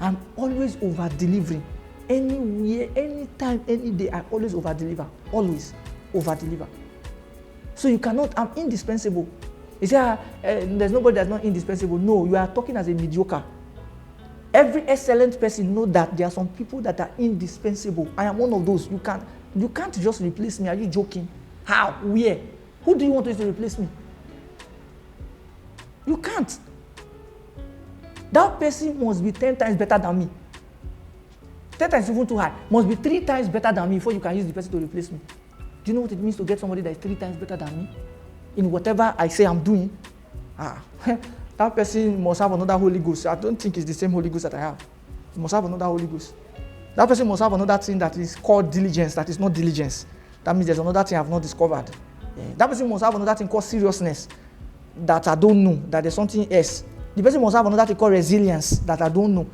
I'm always over-delivering. Anywhere, anytime, any day, I always over-deliver. Always over-deliver. So you cannot, I'm indispensable. You say, there's nobody that's not indispensable. No, you are talking as a mediocre. Every excellent person knows that there are some people that are indispensable. I am one of those. You can't just replace me. Are you joking? How? Where? Who do you want to replace me? You can't. That person must be 10 times better than me. 10 times even too high. Must be 3 times better than me before you can use the person to replace me. Do you know what it means to get somebody that is 3 times better than me? In whatever I say I'm doing. That person must have another Holy Ghost. I don't think it's the same Holy Ghost that I have. He must have another Holy Ghost. That person must have another thing that is called diligence, that is not diligence. That means there's another thing I've not discovered. That person must have another thing called seriousness that I don't know, that there's something else. The person must have another thing called resilience that I don't know.